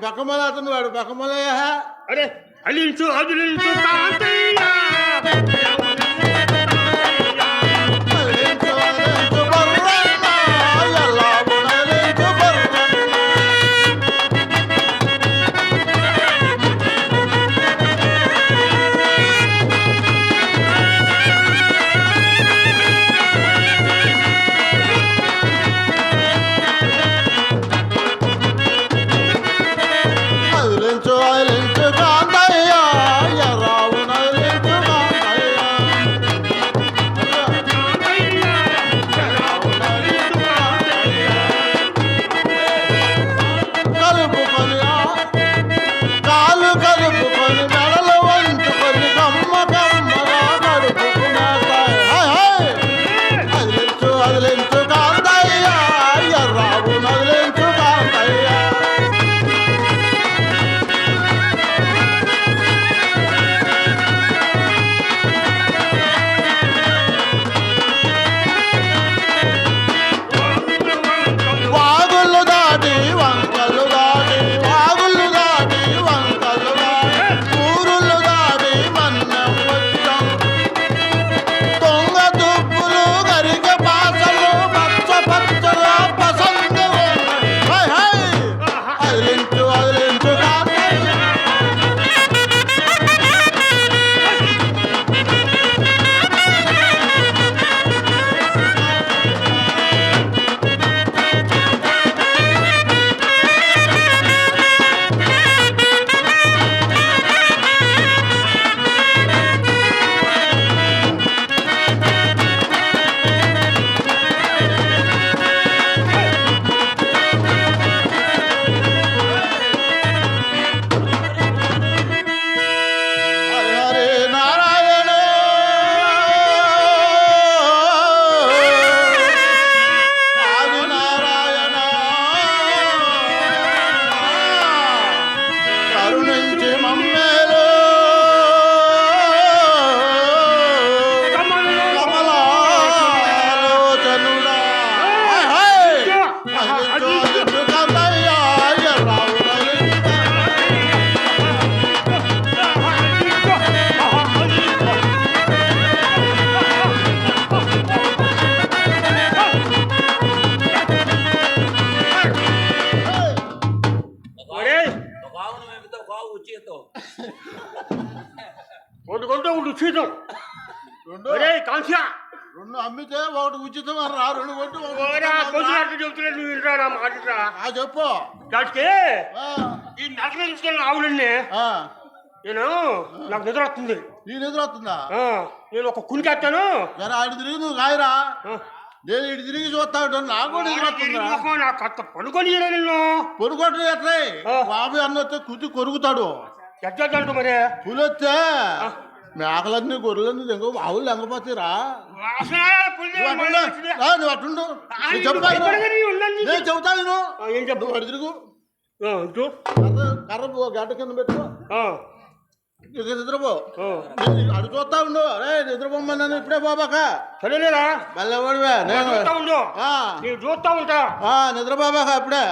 పక్క మొల అతను వాడు పక్క మొల అరే అలించు అదిలించు కాంతయ్య ఒకటి కొంటే ఒకటి ఉచితం. రెండు ఒరే కాంక్ష, రెండు అమ్మితే ఒకటి ఉచితం అని రా, రెండు కొంటే ఒకటి ఓరా ఉచితం అని రా. కొంచెం చెప్తున్నా, నువ్వు వింటా నా మాట. చెప్పు. దానికి ఆ, ఈ నగలు ఇస్తాను ఆవులన్నీ. ఆ, నేను నాకు నిద్ర వస్తుంది. నీ నిద్ర వస్తుందా? నేను ఒక కునికెత్తాను. సరే ఆడి తిరిగి నువ్వు కాయరా, నేను ఇటు తిరిగి చూస్తా ఉంటాను. నాకు కూడా నిద్ర వస్తుందా? నాకు అంత పనుకొని నిన్ను పొరుగొట్టు ఎట్లా బాబు అన్న వస్తే కుది కొరుకుతాడు. ఎట్లంటూ మరి పులి వస్తే మేకలన్నీ గొర్రెలన్నీ దెంగ ఆవులు లెంగపోతాయిరా. నువ్వు అట్లుండు, నేను చెబుతాను నువ్వు. ఏం చెప్పు? నువ్వు అటు తిరుగు, కర్ర గడ్డ కింద పెట్టుకో, ఇక నిద్రపో. అడు చూస్తా ఉండు. అరే నిద్రపోమన్నాను ఇప్పుడే బాబాక. సరేలేరా మళ్ళీ నేను చూస్తా ఉంటా. నిద్రబాబాక అప్పుడే.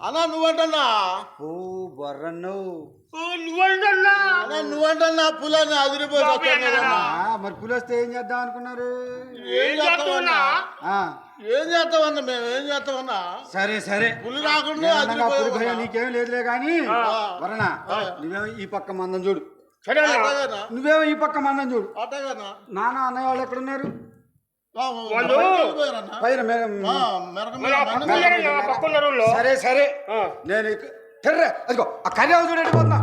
అన్నా నువ్వంటన్నా నువ్వంటన్నా పులని అదిరిపోయి. మరి పులి వస్తే ఏం చేద్దాం అనుకున్నారు? ఏం చేస్తామన్నా? మేము ఏం చేస్తామన్నా? సరే సరే, పులి రాకుండా పులి భయం నీకేం లేదులే గాని వరణ, నువ్వేమో ఈ పక్క మందం చూడు. నువ్వేమో ఈ పక్క మందం చూడు. అట్టగానా? నాన్న అన్నయ్య వాళ్ళు ఎక్కడున్నారు? సరే సరే, నేను టెర్ర అదిగో ఆ కర్రీ చూడండి పోతున్నా.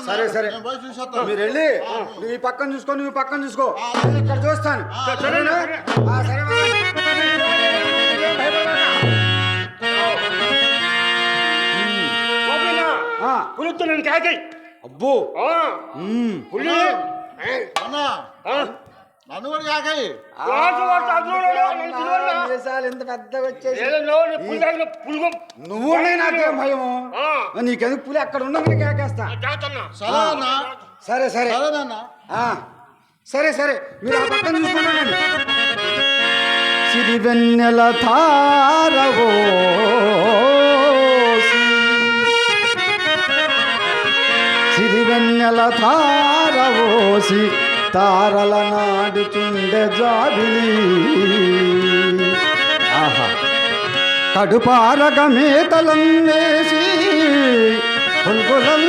సరే సరే, మీరు వెళ్ళి నువ్వు ఈ పక్కన చూసుకో, నువ్వు ఈ పక్కన చూసుకో, ఇక్కడ చూస్తాను. అబ్బో పులి నన్ను కూడా కాకాయి ఎంత పెద్దగా వచ్చేసి నువ్వు నాకేం భయము? నీకెందుకు? పులి అక్కడ ఉన్నది కాకేస్తా. సరే సరే సరే సరే, మీరు ఆ పక్కన చూసుకుంటానండి. సిరివెన్నెల తారవో సిరివెన్నెల తారవోసి తారల నాడుచుండె జాబిలి. ఆహా, కడుపారగ మేతలం వేసి పుల్గులం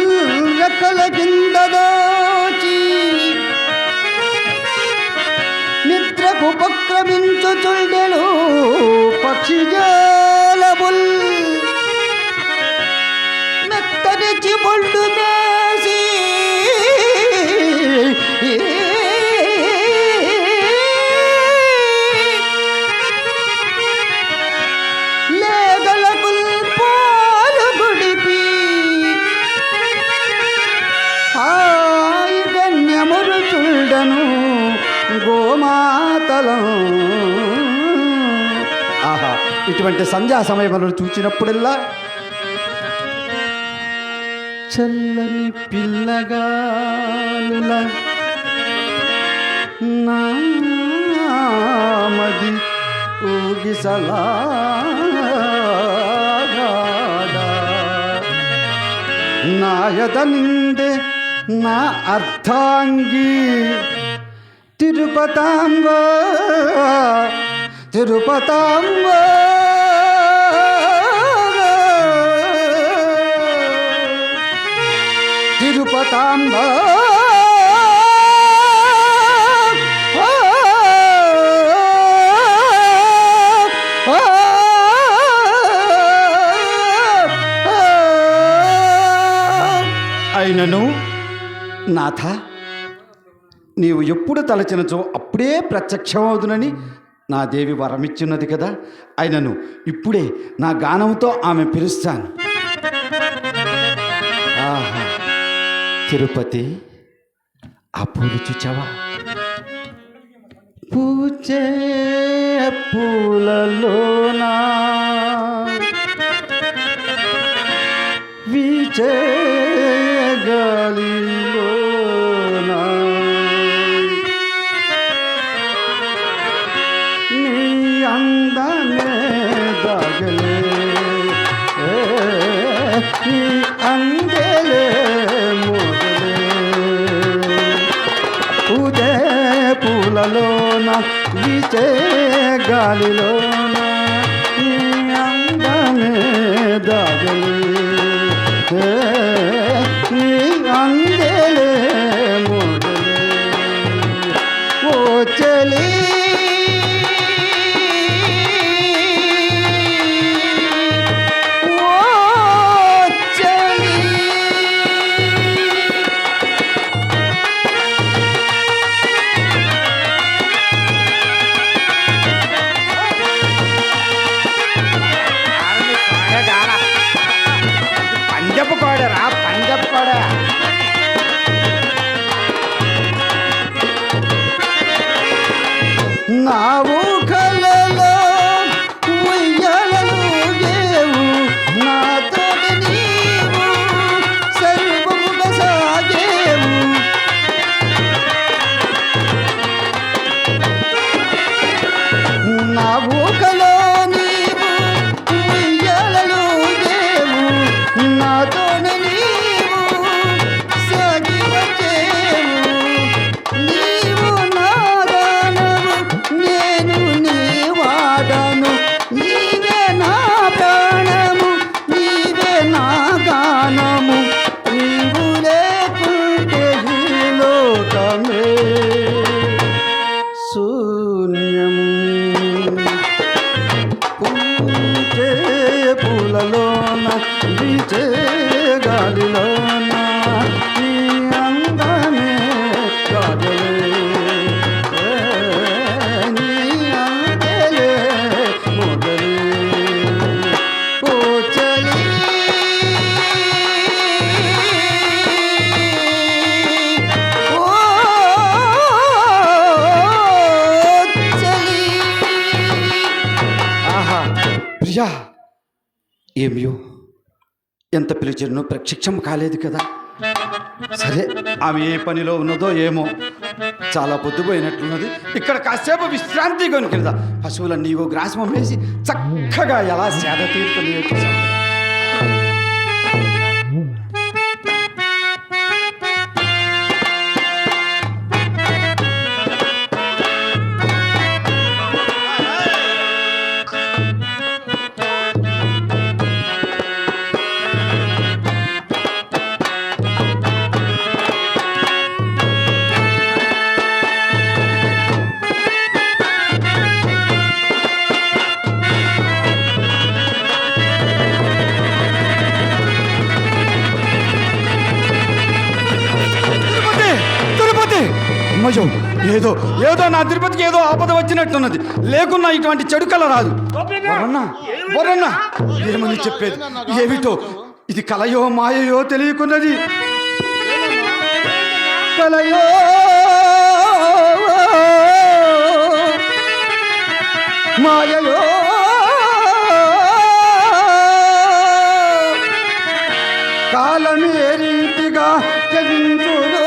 రెక్కల కింద దోచి నిద్రకు ఉపక్రమించుచుండెను పక్షిజాలబుల్ మెత్తని చిబొళ్ళు మేసి లేగలకు పాలు గుడిపి గణ్యమురు చూడను గోమాతలం. ఆహా, ఇటువంటి సంధ్యా సమయములను చూచినప్పుడల్లా చల్లని పిల్లగాలుల నామది ఊగిసలాగాడా నాయద నిందే నా అర్థాంగి తిరుపతాంబ తిరుపతాంబ తిరుపతాంబ. అయినను నాథ, నీవు ఎప్పుడు తలచినచో అప్పుడే ప్రత్యక్షమవుదునని నా దేవి వరమిచ్చున్నది కదా. అయినను ఇప్పుడే నా గానంతో ఆమె పిలుస్తాను. ఆహా, తిరుపతి ఆ పూలు చూచావా? పూచే పూలలోనా వీచే గాలిలోనా నీ అందమే దాగ నీ అందెలే మొదలే పూజే పూలలోన వీచే గాలిలోన నీ అందమే దాగలే నీ అందెలే మొదలే ఓ చలి పంజపు కోడరా పంజపు కోడ నా ఊహలలో ఉయ్యాలలుగేవు నాతోటి నీవు సర్వముగా సాగేవు నా ఊహలో నీవు ఉయ్యాలలుగేవు నాతోటి నీవు సాగి వచ్చేవు నీవు నా గానము నేను నీ వాడను నీవే నా ప్రాణము నీవే నా గానము నీవు లేకుంటే ఈ లోకమే శూన్యము పూచే పూలలోన వీచే గాలిలోన నీ అందమే కాదలే నీ అందలే మొదలే ఓ చలి ఓ చలి ఆహా ప్రియా ఏమియో ఎంత పిలిచినో ప్రత్యక్షం కాలేదు కదా సరే ఆమె ఏ పనిలో ఉన్నదో ఏమో చాలా పొద్దుపోయినట్లున్నది ఇక్కడ కాసేపు విశ్రాంతి కొనుకెళ్దా పశువులన్నీ ఓ గ్రాసమం వేసి చక్కగా ఎలా సేద తీరుతుంది చూసాం అమ్మయ్యో ఏదో ఏదో నా తిరుపతికి ఏదో ఆపద వచ్చినట్టున్నది లేకున్నా ఇటువంటి చెడు కల రాదు వరన్నా ఏమని చెప్పేది ఏమిటో ఇది కలయో మాయయో తెలియకున్నది కలయో మాయయో కాలమే రీతిగా తెగించులో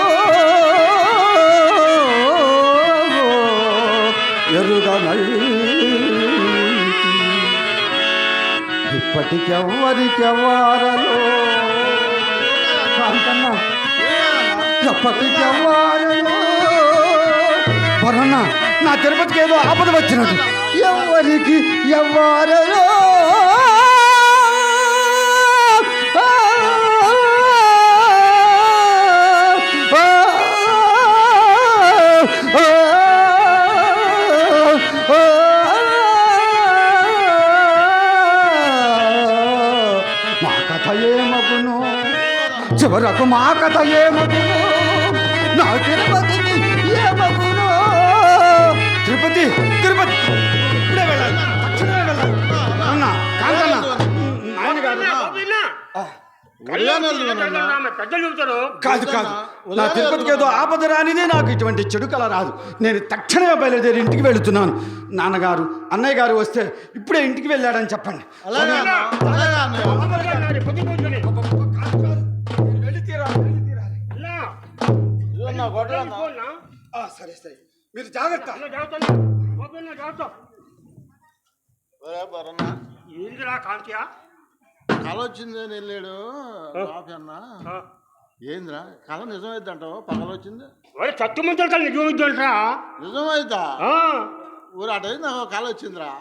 ఇప్పటికెవ్వరికెవ్వారలో కాంతన్నా ఎప్పటికెవ్వారలో వరన్నా నా తిరుపతికి ఏదో ఆపద వచ్చినట్టు ఎవరికి ఎవ్వారలో చివరకు మా కథ ఏమగును నా తిరుపతికి ఏమగును తిరుపతి తిరుపతి ఇప్పుడే వెళ్ళాలి తక్షణమే వెళ్ళాలి అన్నా కాంతన్న ఆయన కాదు కాదు కాదు నా తిరుపతికి ఏదో ఆపద రానిదే నాకు ఇటువంటి చెడు కల రాదు నేను తక్షణమే బయలుదేరి ఇంటికి వెళుతున్నాను నాన్నగారు అన్నయ్య గారు వస్తే ఇప్పుడే ఇంటికి వెళ్ళాడని చెప్పండి సరే సరే మీరు జాగ్రత్త ఏందిరా కాంతియా కళ వచ్చింది అని వెళ్ళాడు కాఫీ అన్న. ఏందిరా కళ నిజమైద్ది అంటావు? పగల వచ్చింది వాడు చట్టుమంటారు కానీ నిజమైద్ది అంటారా? నిజమైద్దా? ఊరు అట నాకు కళ వచ్చిందిరా.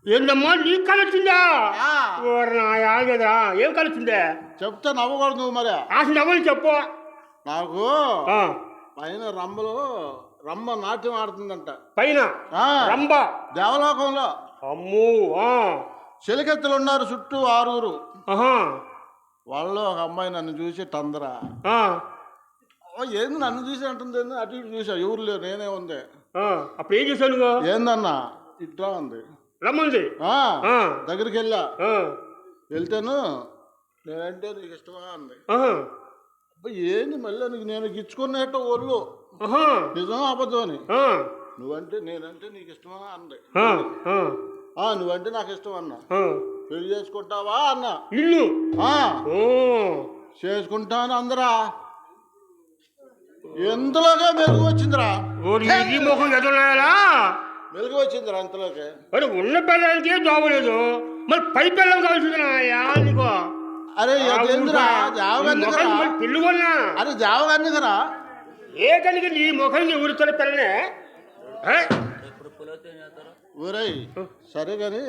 ఏందమ్మా నీకు కళ వచ్చిందా? కదరా ఏం కళ వచ్చిందే? చెప్తే నవ్వకూడదు నువ్వు మరి. అసలు నవ్వని చెప్పు. నాకు పైన రంభ నాట్యం ఆడుతుందంట. పైన రంభ దేవలోకంలో. అమ్మో. చెలికెత్తులు ఉన్నారు చుట్టూ 6 వాళ్ళు. ఒక అమ్మాయి నన్ను చూసి టందరా ఏంది నన్ను చూసి అంటుంది, అటు ఇటు చూసా, ఎవరు లేరు, నేనే ఉంది. అప్పుడు ఏం చేశాను? ఏందన్నా ఇట్లా ఉంది, రమ్మంది. దగ్గరికి వెళ్ళా. వెళ్తాను నేనంటే నీకు ఇష్టమా అంది. ఏంది మళ్ళీ నీకు నేను గిచ్చుకున్నట్టు ఒళ్ళు నిజం అబద్ధం అని. నువ్వంటే నేనంటే నీకు ఇష్టమా అంది. నువ్వంటే నాకు ఇష్టం అన్నా. పెళ్లి చేసుకుంటావా అన్నా. ఇల్లు చేసుకుంటాను అందరా. ఎంతలోగా మెరుగు వచ్చిందిరా. మెరుగు వచ్చిందిరా అంతలోకి. ఉన్న పిల్లలకి దోవలేదు, మరి పై పిల్లలు కావాల్సిందిరా. అరే అదేందిరా జావగన్నికరా. పెళ్ళి కొన్నా. అరే జావగన్నికరా. ఏ కనుక నీ ముఖం ఊరుతున్న పిల్లనే. ఊరై సరే కానీ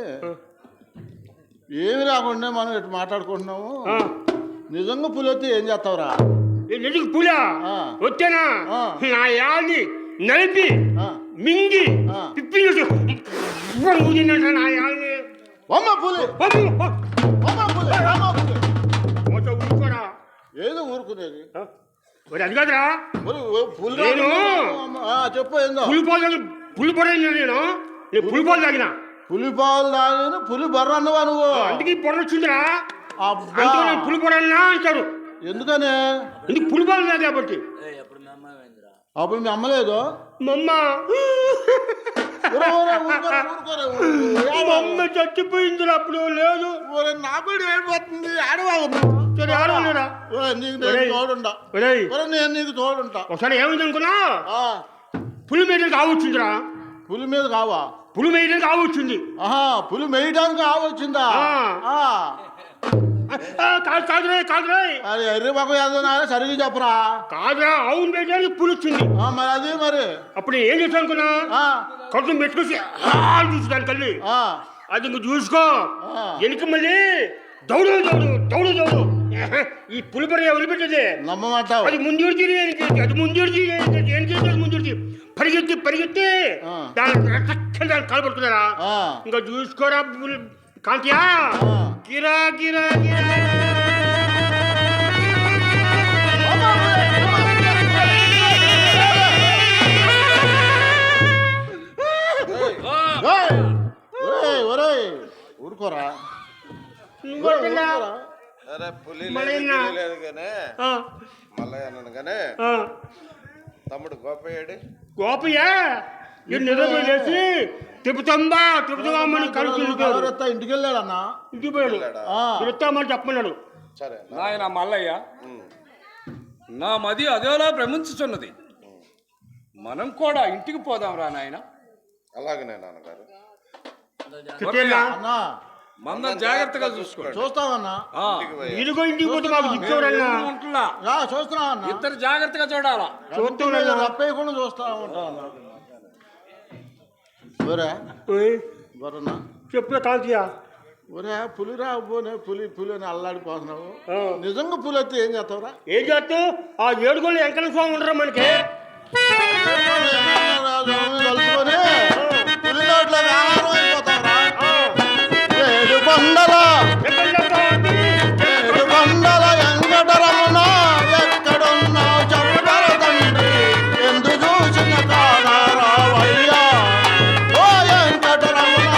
ఏమి రాకుండా మనం ఇటు మాట్లాడుకుంటున్నాము. నిజంగా పులి వస్తే ఏం చేస్తావురా? నిజంగా పులా వచ్చానా? నా యాది నలిపి మింగి పిప్పి ఊదిందంట నా యాది. పులి ఊరుకోరా. ఏదో ఊరుకునేది అది కాదురా. చెప్పు ఏందో. పులిపొర నేను పులిపాలు తాగిన. పులిపాలు తాగిన పులి బర్ర అన్నవా నువ్వు? అందుకే పొర వచ్చిందిరా. పులిపొర అన్నా అంటారు. ఎందుకనే? ఎందుకు పులిపాలు తాగా కాబట్టి. అప్పుడు మీ అమ్మలేదు? మమ్మ చచ్చిపోయింది అప్పుడు. లేదు నాకు ఏడిపోతుంది. ఆడవాళ్ళు నేను నీకు తోడుంటా. ఒకసారి ఏమైంది అనుకున్నా, పులి మీద కావచ్చిందిరా. పులి మీద కావా? పులి మేయడానికి కావచ్చింది. పులి మేయడానికి కావచ్చిందా? ఎర్రి బాబు సరిగ్గా చెప్పరా. కాదురా, అవును మేయడానికి పులి వచ్చింది. మరి అది మరి అప్పుడు ఏం చేస్తా అనుకున్నా, కడుపు పెట్టుకొచ్చి చూసి కళ్ళి అది నువ్వు చూసుకో. వెనుక మళ్ళీ దౌడు దౌడు దౌడు దౌడు. ఈ పులిపర వదిలిపెట్టేది నమ్మమంటావు? అది ముందు తీరి అది ముందు ఏం చేసేది ముందు పరిగెత్తి పరిగెత్తి దాని కలపడుతున్నారా. ఇంకా చూసుకోరా కాంతియా. గిరా గిరా గిరా ఊరుకోరా. తమ్ముడు గోపయ్యాడు. గోపయ్యా నిద్రపోయేసి తిప్పుతాంబా తిప్పుతామని కలుగుతుంది. ఇంటికి వెళ్ళాడన్నా. ఇంటికి పోయాడు. తిప్పుతామని చెప్పమన్నాడు. సరే నాయన మల్లయ్య, నా మది అదేలా భ్రమించుచున్నది. మనం కూడా ఇంటికి పోదాం రా నాయన. అలాగనే నాన్నగారు. మందం జాగ్రత్తగా చూసుకోండి. చూస్తామన్నా. ఇదిగో ఇంటికి పోతే మాకు దిక్కేవరన్నా. చూస్తున్నా. ఇద్దరు జాగ్రత్తగా చూడాలా. రప్పేయకుండా చూస్తా ఉంటా. చెప్పు కాంతియా. ఒరే పులి రాబోనే పులి పులి అని అల్లాడిపోతున్నావు. నిజంగా పులి అయితే ఏం చేస్తావురా? ఏం చేస్తావు? ఆ ఏడుగోళ్ళు వెంకట స్వామి ఉండరా మనకి. కలుసుకొని పులి నోట్ల ఆహారం అయిపోతావురా. ఏడు కొండల వెంకటరమణ ఎక్కడున్నావు చెప్పగల తండ్రి. ఎందు చూసిన కాదారావయ్యా. ఓ వెంకటరమణ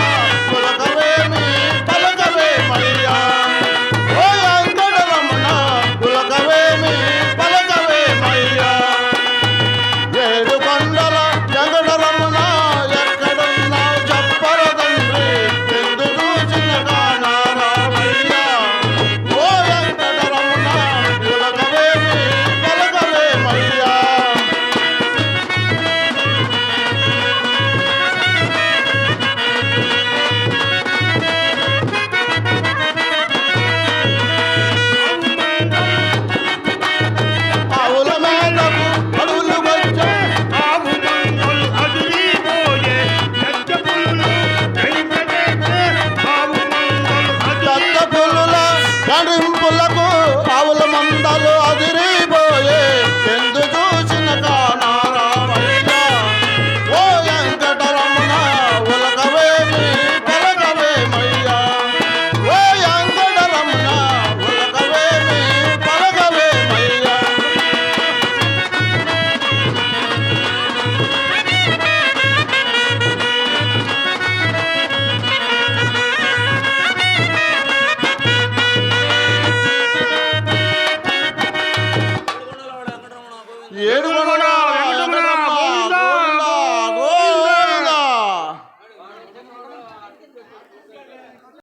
పులకవేమి పలకవేమయ్యా. ఓ వెంకటరమణ పులకవేమి పలకవేమయ్యా. ఏడు కొండల వెంకటరమణ ఆడింపులకు ఆవుల మందలు